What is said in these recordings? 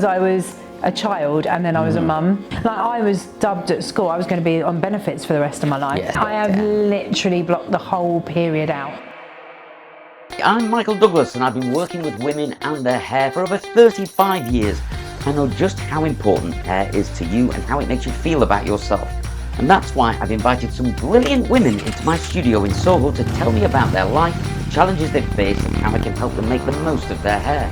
I was a child and then I was a mum. Like, I was dubbed at school, I was going to be on benefits for the rest of my life. Yeah, I have literally blocked the whole period out. I'm Michael Douglas and I've been working with women and their hair for over 35 years. I know just how important hair is to you and how it makes you feel about yourself. And that's why I've invited some brilliant women into my studio in Soho to tell me about their life, challenges they've faced and how I can help them make the most of their hair.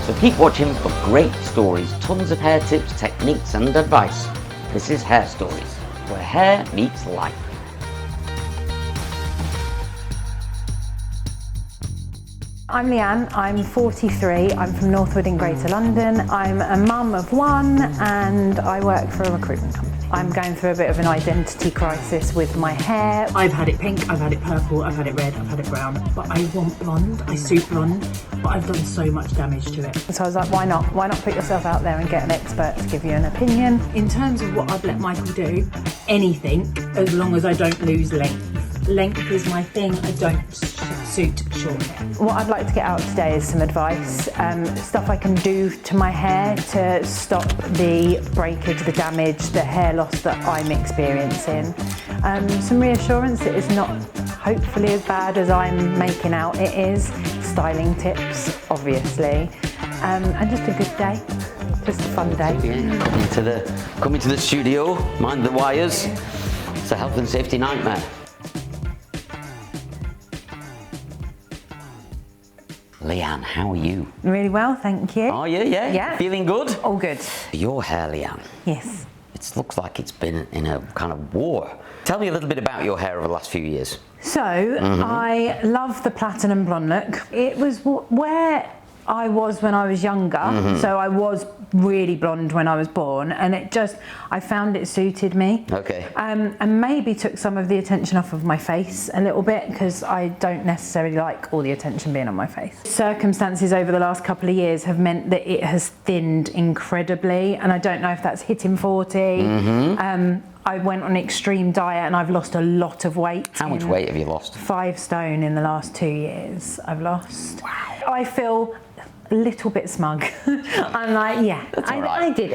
So keep watching for great stories, tons of hair tips, techniques and advice. This is Hair Stories, where hair meets life. I'm Leanne, I'm 43, I'm from Northwood in Greater London. I'm a mum of one and I work for a recruitment company. I'm going through a bit of an identity crisis with my hair. I've had it pink, I've had it purple, I've had it red, I've had it brown, but I want blonde, I suit blonde, but I've done so much damage to it. So I was like, why not? Why not put yourself out there and get an expert to give you an opinion? In terms of what I'd let Michael do, anything, as long as I don't lose length. Length is my thing, I don't suit short hair. What I'd like to get out today is some advice, stuff I can do to my hair to stop the breakage, the damage, the hair loss that I'm experiencing. Some reassurance that it's not hopefully as bad as I'm making out it is. Styling tips, obviously, and just a good day, just a fun day. Yeah, coming to the studio, mind the wires. It's a health and safety nightmare. Leanne, how are you? Really well, thank you. Oh, yeah? Yeah. Feeling good? All good. Your hair, Leanne. Yes. It looks like it's been in a kind of war. Tell me a little bit about your hair over the last few years. So, I love the platinum blonde look. It was where I was when I was younger, so I was really blonde when I was born, and I found it suited me. Okay. And maybe took some of the attention off of my face a little bit, because I don't necessarily like all the attention being on my face. Circumstances over the last couple of years have meant that it has thinned incredibly, and I don't know if that's hitting 40. I went on an extreme diet and I've lost a lot of weight. How much weight have you lost? 5 stone in the last 2 years I've lost. Wow. I feel a little bit smug. I'm like, yeah, I did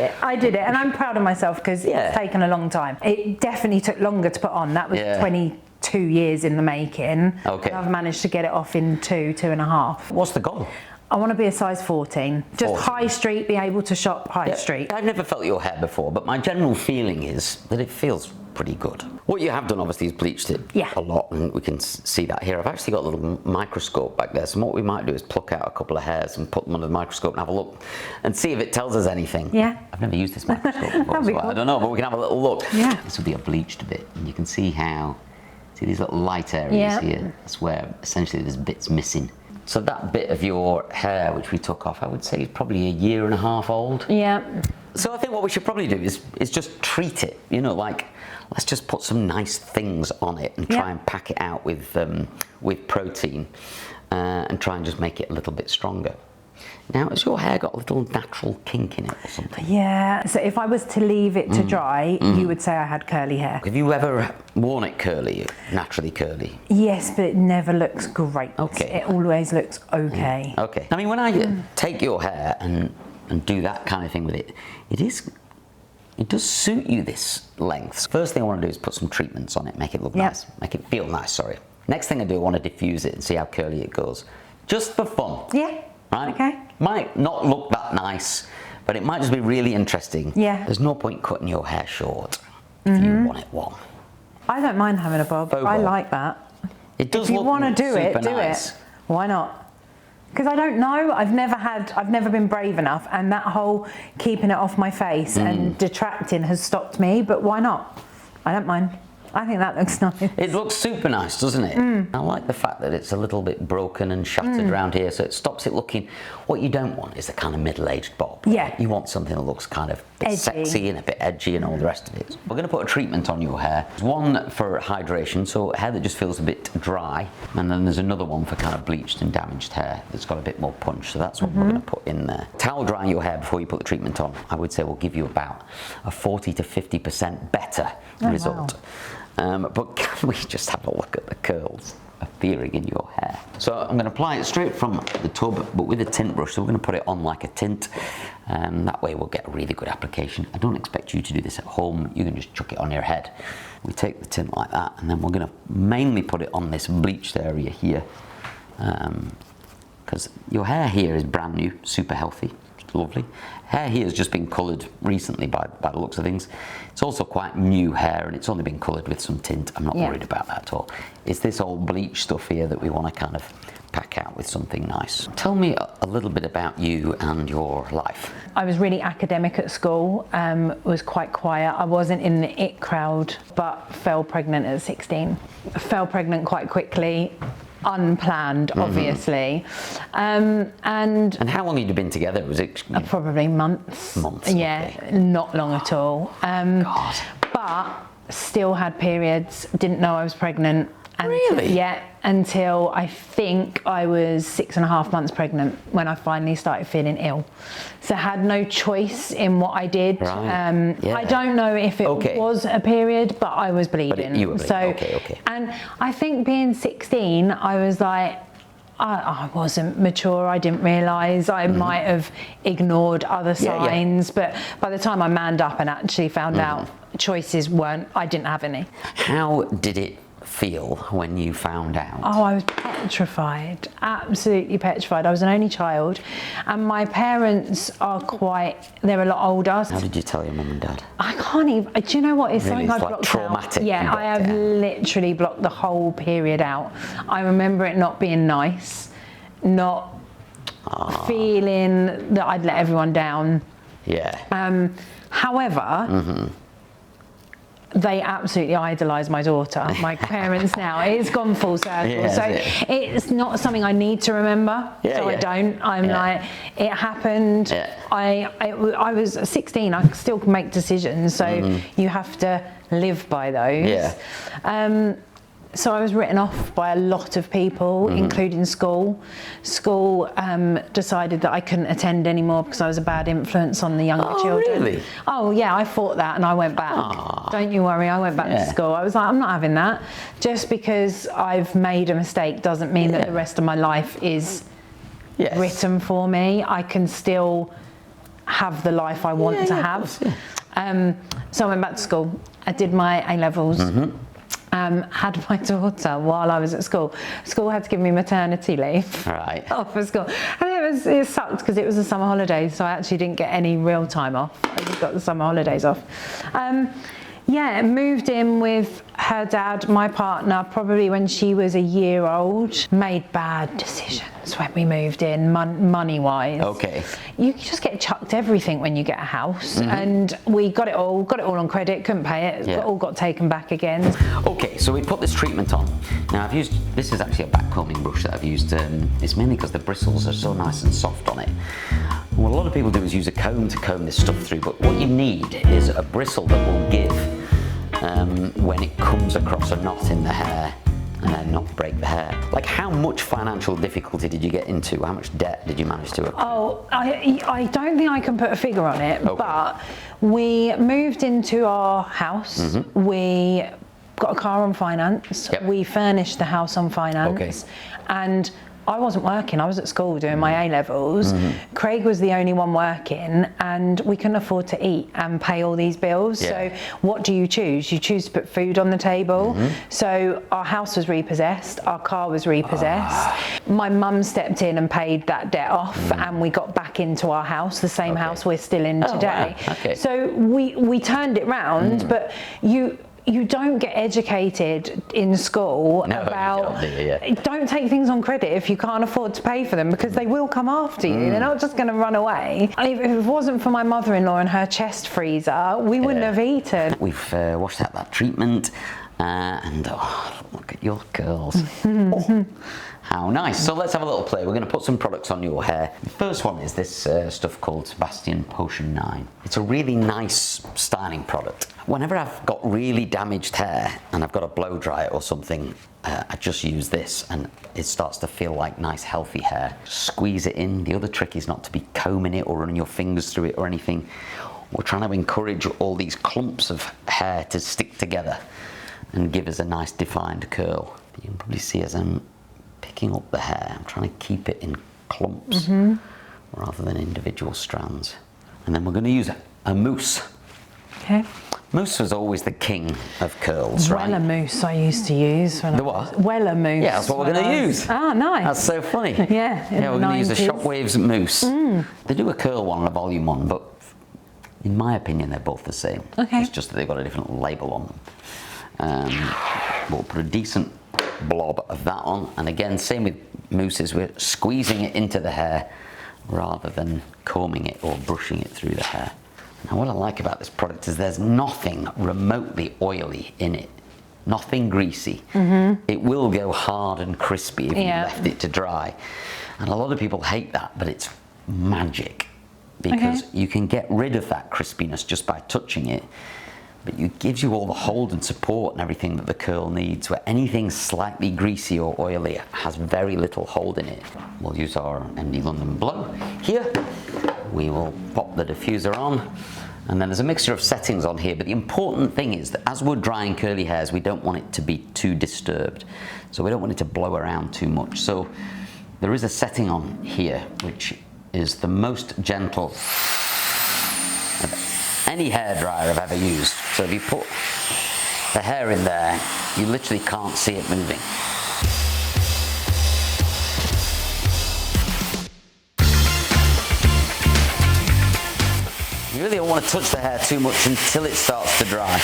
it, and I'm proud of myself because it's taken a long time. It definitely took longer to put on. That was 22 years in the making. Okay. And I've managed to get it off in 2.5. What's the goal? I want to be a size 14. Just 14. high street, be able to shop high street. I've never felt your hair before, but my general feeling is that it feels pretty good. What you have done obviously is bleached it a lot, and we can see that here. I've actually got a little microscope back there, so what we might do is pluck out a couple of hairs and put them under the microscope and have a look and see if it tells us anything. Yeah. I've never used this microscope before, That'd be so cool. I don't know, but we can have a little look. Yeah. This will be a bleached bit, and you can see these little light areas here. That's where essentially there's bits missing. So that bit of your hair which we took off, I would say is probably 1.5 years old. Yeah. So I think what we should probably do is just treat it, like let's just put some nice things on it and try and pack it out with protein and try and just make it a little bit stronger. Now, has your hair got a little natural kink in it or something? Yeah, so if I was to leave it to dry, you would say I had curly hair. Have you ever worn it curly, naturally curly? Yes, but it never looks great. Okay. It always looks okay. Okay. I mean, when I take your hair and do that kind of thing with it, it does suit you this length. First thing I want to do is put some treatments on it, make it look nice, make it feel nice, sorry. Next thing I do, I want to diffuse it and see how curly it goes. Just for fun. Yeah. Right? Okay. Might not look that nice, but it might just be really interesting. Yeah. There's no point cutting your hair short if you want it long. I don't mind having a bob. Faux I bob. like that. It does If you look want to do it, super do nice. it. Why not? Because I don't know. I've never been brave enough, and that whole keeping it off my face and detracting has stopped me. But why not? I don't mind. I think that looks nice. It looks super nice, doesn't it? I like the fact that it's a little bit broken and shattered around here, so it stops it looking... What you don't want is a kind of middle-aged bob. Yeah. You want something that looks kind of a bit Edgy. sexy and a bit edgy and all the rest of it. We're going to put a treatment on your hair. There's one for hydration, so hair that just feels a bit dry, and then there's another one for kind of bleached and damaged hair that's got a bit more punch, so that's what we're going to put in there. Towel drying your hair before you put the treatment on, I would say, will give you about a 40 to 50% better result. Wow. But can we just have a look at the curls? appearing in your hair. So I'm going to apply it straight from the tub, but with a tint brush. So we're going to put it on like a tint. That way we'll get a really good application. I don't expect you to do this at home. You can just chuck it on your head. We take the tint like that, and then we're going to mainly put it on this bleached area here. Because your hair here is brand new, super healthy, it's lovely. Hair here has just been coloured recently by the looks of things. It's also quite new hair, and it's only been coloured with some tint. I'm not worried about that at all. It's this old bleach stuff here that we want to kind of pack out with something nice. Tell me a little bit about you and your life. I was really academic at school, was quite quiet. I wasn't in the it crowd, but fell pregnant at 16. Fell pregnant quite quickly. Unplanned, obviously. And how long had you been together? Was it probably months? Months. Yeah, okay. Not long at all. God. But still had periods. Didn't know I was pregnant. Really? Yeah, until I think I was 6.5 months pregnant when I finally started feeling ill. So I had no choice in what I did. Right. I don't know if it was a period, but I was bleeding. You were bleeding. So, okay. And I think being 16, I was like, I wasn't mature. I didn't realise. I might have ignored other signs, but by the time I manned up and actually found out choices I didn't have any. How did it feel when you found out? Oh, I was petrified, absolutely petrified. I was an only child, and my parents they're a lot older. How did you tell your mum and dad? I can't even, do you know what? It's really, something it's I've blocked traumatic. out. Yeah, I have literally blocked the whole period out. I remember it not being nice, not feeling that I'd let everyone down. Yeah. However, they absolutely idolise my daughter, my parents now. It's gone full circle. So it's not something I need to remember. I don't. I'm like, it happened. I was 16. I still can make decisions. So you have to live by those. So I was written off by a lot of people, including school. School decided that I couldn't attend anymore because I was a bad influence on the younger children. Really? Oh yeah, I fought that and I went back. Don't you worry, I went back to school. I was like, I'm not having that. Just because I've made a mistake doesn't mean that the rest of my life is written for me. I can still have the life I want to have. So I went back to school. I did my A-levels. Had my daughter while I was at school. School had to give me maternity leave off of school, and it sucked because it was the summer holidays, so I actually didn't get any real time off. I just got the summer holidays off. Moved in with her dad, my partner, probably when she was a year old. Made bad decisions when we moved in, money-wise. Okay. You just get chucked everything when you get a house, and we got it all on credit, couldn't pay it, all got taken back again. Okay, so we put this treatment on. Now this is actually a backcombing brush that I've used. It's mainly because the bristles are so nice and soft on it. And what a lot of people do is use a comb to comb this stuff through, but what you need is a bristle that will give when it comes across a knot in the hair and then not break the hair. Like, how much financial difficulty did you get into? How much debt did you manage to accrue? Oh, I don't think I can put a figure on it, but we moved into our house. We got a car on finance. We furnished the house on finance. And I wasn't working, I was at school doing my A-levels. Craig was the only one working, and we couldn't afford to eat and pay all these bills. So what do you choose? You choose to put food on the table. So our house was repossessed, our car was repossessed. My mum stepped in and paid that debt off, and we got back into our house, the same house we're still in today. So we turned it round, but you don't get educated in school about don't take things on credit if you can't afford to pay for them, because they will come after you. They're not just going to run away. If it wasn't for my mother-in-law and her chest freezer, we wouldn't have eaten. We've washed out that treatment, and look at your curls. How nice. So let's have a little play. We're going to put some products on your hair. The first one is this stuff called Sebastian Potion 9. It's a really nice styling product. Whenever I've got really damaged hair and I've got to blow dry it or something, I just use this and it starts to feel like nice healthy hair. Squeeze it in. The other trick is not to be combing it or running your fingers through it or anything. We're trying to encourage all these clumps of hair to stick together. and give us a nice defined curl. You can probably see as I'm picking up the hair, I'm trying to keep it in clumps rather than individual strands. And then we're going to use a mousse. Okay. Mousse was always the king of curls, right? Weller mousse I used to use. The what? Weller mousse. Yeah, that's what we're going to use. Ah, nice. That's so funny. Yeah, Yeah, we're going to use the 90s. Shockwaves mousse. They do a curl one and a volume one, but in my opinion, they're both the same. Okay. It's just that they've got a different label on them. We'll put a decent blob of that on, and again, same with mousses, we're squeezing it into the hair rather than combing it or brushing it through the hair. Now, what I like about this product is there's nothing remotely oily in it, nothing greasy. It will go hard and crispy if you left it to dry, and a lot of people hate that, but it's magic because you can get rid of that crispiness just by touching it, but it gives you all the hold and support and everything that the curl needs, where anything slightly greasy or oily has very little hold in it. We'll use our MD London Blow here. We will pop the diffuser on, and then there's a mixture of settings on here, but the important thing is that as we're drying curly hairs, we don't want it to be too disturbed. So we don't want it to blow around too much. So there is a setting on here, which is the most gentle of any hairdryer I've ever used. So if you put the hair in there, you literally can't see it moving. You really don't want to touch the hair too much until it starts to dry.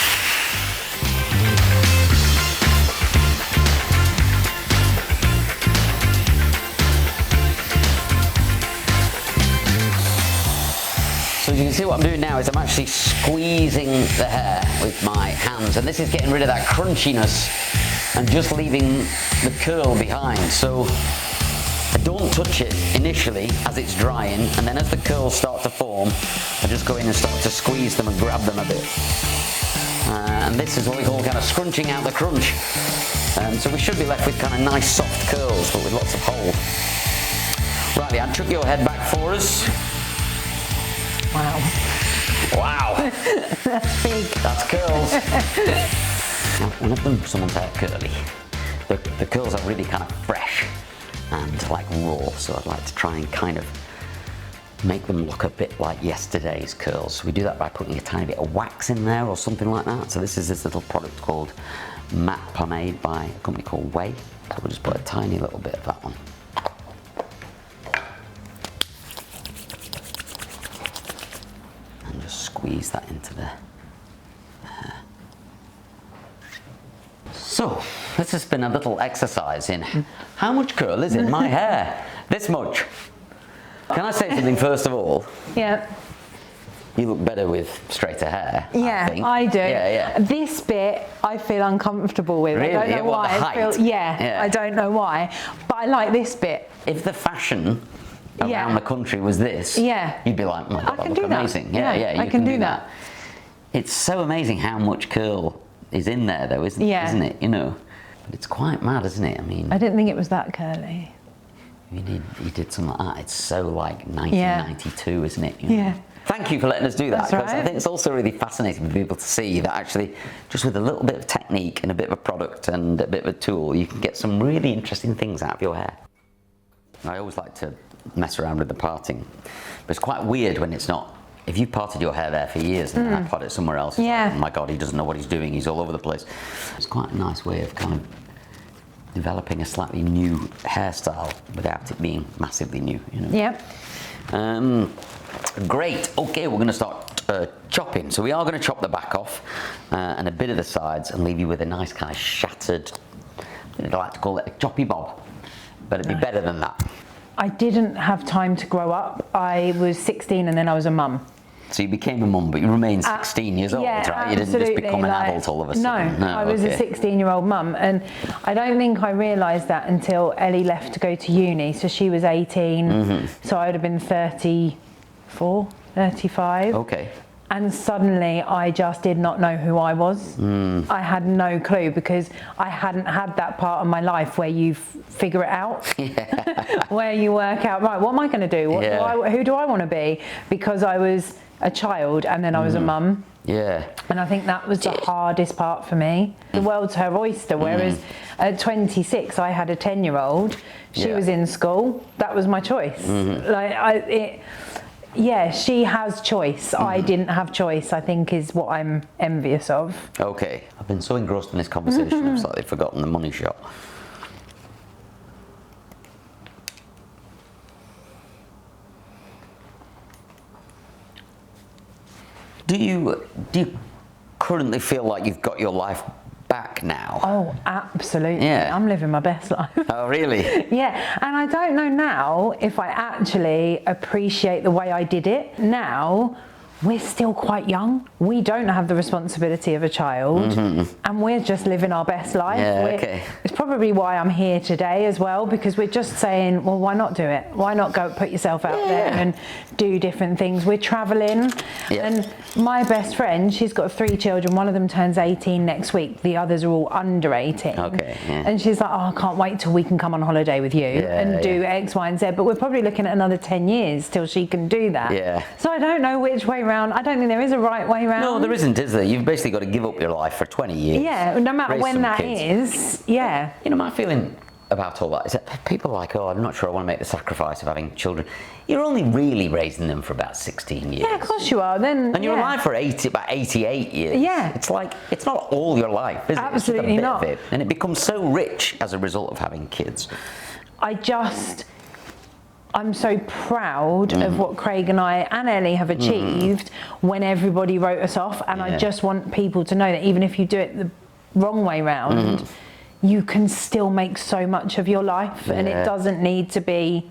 So as you can see, what I'm doing now is I'm actually squeezing the hair with my hands, and this is getting rid of that crunchiness and just leaving the curl behind. So I don't touch it initially as it's drying, and then as the curls start to form, I just go in and start to squeeze them and grab them a bit. And this is what we call kind of scrunching out the crunch. So we should be left with kind of nice soft curls, but with lots of hold. Right, Leanne, chuck your head back for us. Wow. Wow. That's big. That's curls. Now, when I've done someone's hair curly, the curls are really kind of fresh and like raw, so I'd like to try and kind of make them look a bit like yesterday's curls. We do that by putting a tiny bit of wax in there or something like that. So this is this little product called Matte Pomade by a company called Way. So we'll just put a tiny little bit of that on. And just squeeze that into the hair. So this has been a little exercise in how much curl is in my hair. This much. Can I say something first of all? Yeah. You look better with straighter hair. Yeah, I think. I do. Yeah. This bit I feel uncomfortable with. Really? I don't know What, why. the height? Yeah, I don't know why. But I like this bit. If the fashion around the country was this, you'd be like, oh my God, that looks amazing. Yeah, I can do that. It's so amazing how much curl is in there though, isn't it? You know, but it's quite mad, isn't it? I mean, I didn't think it was that curly. You did something like that. It's so like 1992, isn't it? You know? Yeah. Thank you for letting us do that. That's Because right. I think it's also really fascinating for people to see that actually, just with a little bit of technique and a bit of a product and a bit of a tool, you can get some really interesting things out of your hair. I always like to mess around with the parting, but it's quite weird when it's not. If you've parted your hair there for years and then I part it somewhere else, it's like, oh my God, he doesn't know what he's doing. He's all over the place. It's quite a nice way of kind of developing a slightly new hairstyle without it being massively new, you know. Yeah. Great. Okay, we're going to start chopping. So we are going to chop the back off and a bit of the sides and leave you with a nice kind of shattered, I like to call it a choppy bob, but it'd be better than that. I didn't have time to grow up. I was 16 and then I was a mum. So you became a mum, but you remained 16 years old, right? You didn't just become an adult all of a sudden. No, I was a 16-year-old mum, and I don't think I realised that until Ellie left to go to uni. So she was 18, so I would have been 34, 35. Okay. And suddenly I just did not know who I was. I had no clue, because I hadn't had that part of my life where you figure it out, where you work out, right, what am I going to do? Who do I want to be? Because I was a child and then I was a mum. Yeah. And I think that was the hardest part for me. The world's her oyster, whereas at 26 I had a 10-year-old. She was in school. That was my choice. Yeah, she has choice. I didn't have choice, I think, is what I'm envious of. Okay. I've been so engrossed in this conversation, I've slightly forgotten the money shot. Do you currently feel like you've got your life back now? Oh, absolutely. Yeah. I'm living my best life. Oh, really? Yeah, and I don't know now if I actually appreciate the way I did it. Now, we're still quite young. We don't have the responsibility of a child, and we're just living our best life. Yeah, It's probably why I'm here today as well, because we're just saying, well, why not do it? Why not go put yourself out there and do different things? We're traveling, and my best friend, she's got 3 children. One of them turns 18 next week. The others are all under 18. Okay. Yeah. And she's like, oh, I can't wait till we can come on holiday with you and do X, Y, and Z. But we're probably looking at another 10 years till she can do that. Yeah. So I don't know which way round. I don't think there is a right way round. No, there isn't, is there? You've basically got to give up your life for 20 years. Yeah, no matter raise when some that kids. is. Yeah. You know, my feeling about all that is that people are like, oh, I'm not sure I want to make the sacrifice of having children. You're only really raising them for about 16 years. Yeah, of course you are. Then. And you're alive for about 88 years. Yeah. It's like, it's not all your life, is it? Absolutely It's just a bit not. of it. And it becomes so rich as a result of having kids. I'm so proud of what Craig and I and Ellie have achieved when everybody wrote us off, and I just want people to know that even if you do it the wrong way round, you can still make so much of your life, and it doesn't need to be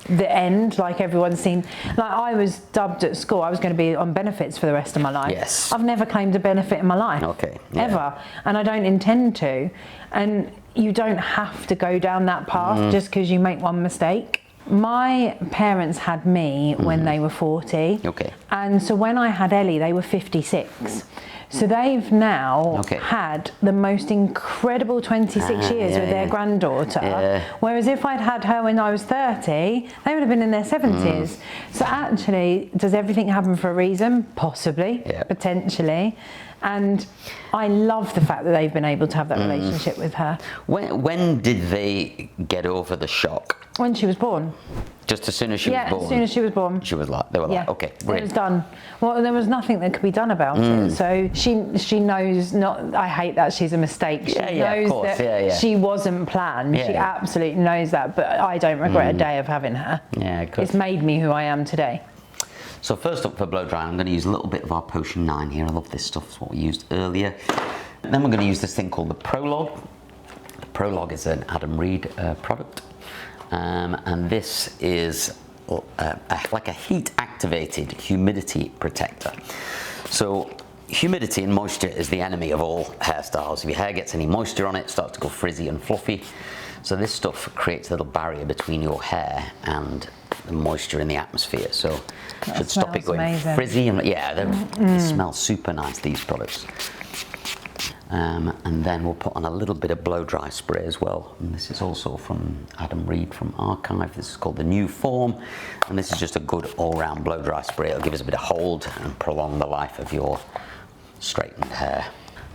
the end like everyone's seen. Like, I was dubbed at school, I was going to be on benefits for the rest of my life. Yes. I've never claimed a benefit in my life. Okay. Ever. And I don't intend to. And you don't have to go down that path just because you make one mistake. My parents had me when they were 40. Okay. And so when I had Ellie, they were 56. So they've now had the most incredible 26 years with their granddaughter. Whereas if I'd had her when I was 30, they would have been in their 70s. So actually, does everything happen for a reason? Possibly, potentially. And I love the fact that they've been able to have that relationship with her. When did they get over the shock? When she was born. Just as soon as she was born? Yeah, as soon as she was born. They were like, okay, it brilliant. was done. Well, there was nothing that could be done about it. So she knows, not, I hate that she's a mistake. She knows that she wasn't planned. She absolutely knows that, but I don't regret a day of having her. Yeah, good. It's made me who I am today. So first up for blow dry, I'm going to use a little bit of our Potion 9 here. I love this stuff, it's what we used earlier. And then we're going to use this thing called the Prologue. The Prologue is an Adam Reed product. And this is like a heat-activated humidity protector. So humidity and moisture is the enemy of all hairstyles. If your hair gets any moisture on it, it starts to go frizzy and fluffy. So this stuff creates a little barrier between your hair and the moisture in the atmosphere. So it should stop it going frizzy. And they smell super nice, these products. And then we'll put on a little bit of blow dry spray as well. And this is also from Adam Reed from Archive. This is called the New Form. And this is just a good all-round blow dry spray. It'll give us a bit of hold and prolong the life of your straightened hair.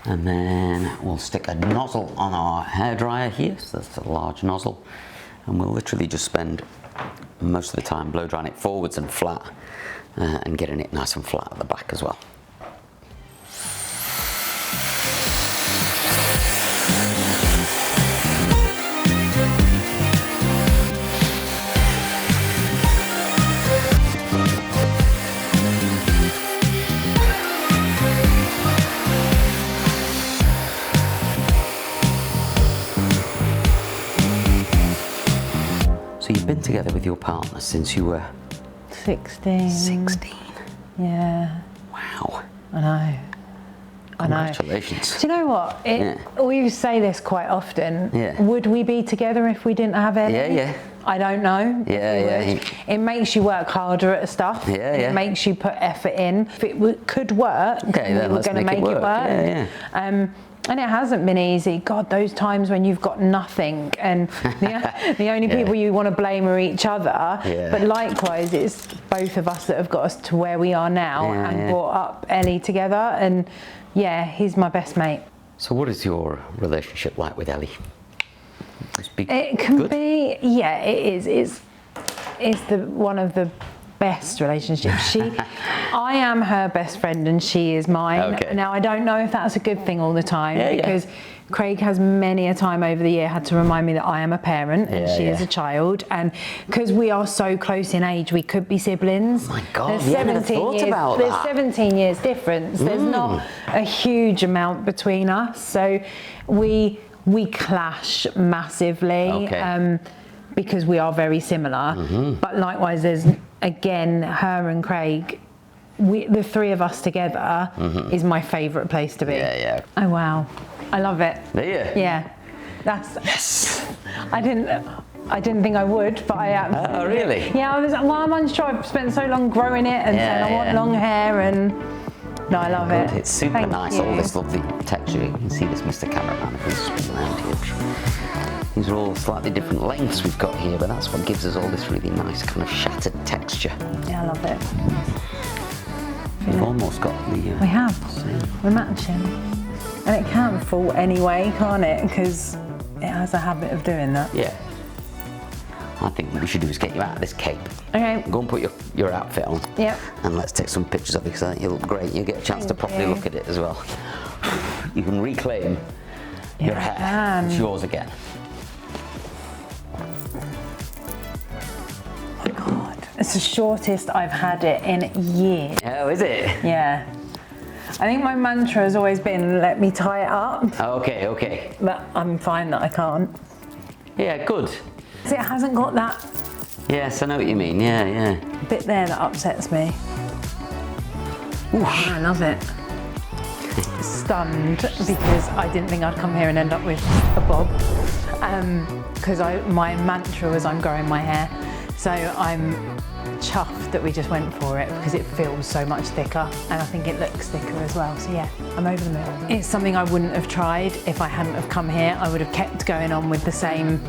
And then we'll stick a nozzle on our hairdryer here. So that's a large nozzle. And we'll literally just spend most of the time blow drying it forwards and flat and getting it nice and flat at the back as well. So you've been together with your partner since you were 16. 16? Yeah. Wow. I know. I know. Congratulations. Do you know what? We say this quite often. Yeah. Would we be together if we didn't have Ellie? Yeah, yeah. I don't know. Yeah. It makes you work harder at stuff. Yeah. It makes you put effort in. If it could work, Okay, then we're let's going to make make it it work. work. Yeah. And it hasn't been easy. God, those times when you've got nothing and the only people you want to blame are each other. Yeah. But likewise, it's both of us that have got us to where we are now and brought up Ellie together. And yeah, he's my best mate. So what is your relationship like with Ellie? It can good? be, yeah, it is. It's one of the best relationships. I am her best friend and she is mine. Okay. Now I don't know if that's a good thing all the time because Craig has many a time over the year had to remind me that I am a parent and she is a child, and because we are so close in age, we could be siblings. My God, there's 17 years difference. There's not a huge amount between us, so we clash massively. Because we are very similar, but likewise there's again her and Craig, the three of us together is my favourite place to be. Oh wow, I love it. Yeah, that's yes. I didn't think I would, but I absolutely. Oh really? Yeah, I was. Well, I'm unsure. I've spent so long growing it and saying I want long hair, and no, I love it. It's super nice. All this lovely texture. You can see this, Mr. Cameraman, if we spin around here. These are all slightly different lengths we've got here, but that's what gives us all this really nice kind of shattered texture. Yeah, I love it. We've almost got the... we have. We're matching. And it can fall anyway, can't it? Because it has a habit of doing that. Yeah. I think what we should do is get you out of this cape. Okay. Go and put your outfit on. Yep. And let's take some pictures of it, because I think you look great. You'll get a chance to properly look at it as well. You can reclaim your hair. It's yours again. It's the shortest I've had it in years. Oh, is it? Yeah. I think my mantra has always been, let me tie it up. Okay. But I'm fine that I can't. Yeah, good. So it hasn't got that Yes, I know what you mean. Yeah. bit there that upsets me. Ooh, I love it. Stunned because I didn't think I'd come here and end up with a bob. Because my mantra was I'm growing my hair. So I'm chuffed that we just went for it because it feels so much thicker and I think it looks thicker as well. So yeah, I'm over the moon. It's something I wouldn't have tried if I hadn't have come here. I would have kept going on with the same,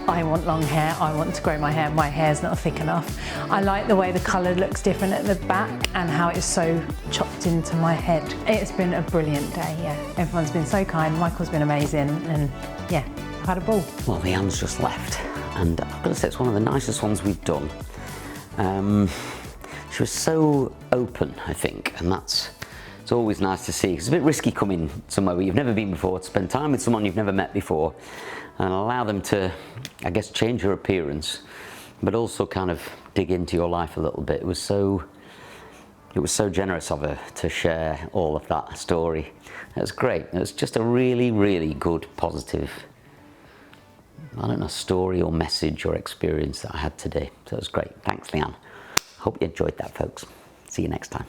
I want long hair, I want to grow my hair's not thick enough. I like the way the colour looks different at the back and how it's so chopped into my head. It's been a brilliant day, yeah. Everyone's been so kind, Michael's been amazing, and yeah, I've had a ball. Well, Leanne's just left, and I've got to say it's one of the nicest ones we've done. She was so open, I think, and it's always nice to see. It's a bit risky coming somewhere where you've never been before, to spend time with someone you've never met before and allow them to, I guess, change your appearance, but also kind of dig into your life a little bit. It was so generous of her to share all of that story. It was great. It was just a really, really good, positive, I don't know, story or message or experience that I had today. So it was great. Thanks, Leanne. Hope you enjoyed that, folks. See you next time.